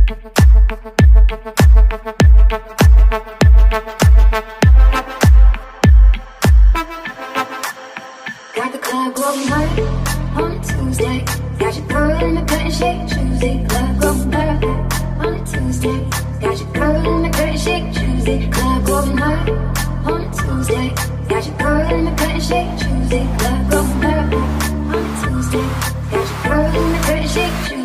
Got the club going hard on a Tuesday. Got your girl in the curtain shake Tuesday. Club going hard on a Tuesday. Got your girl in the curtain shake Tuesday. Club going hard on a Tuesday. Got your girl in the curtain shake Tuesday. Club going hard on a Tuesday. Got your girl in the curtain shake Tuesday.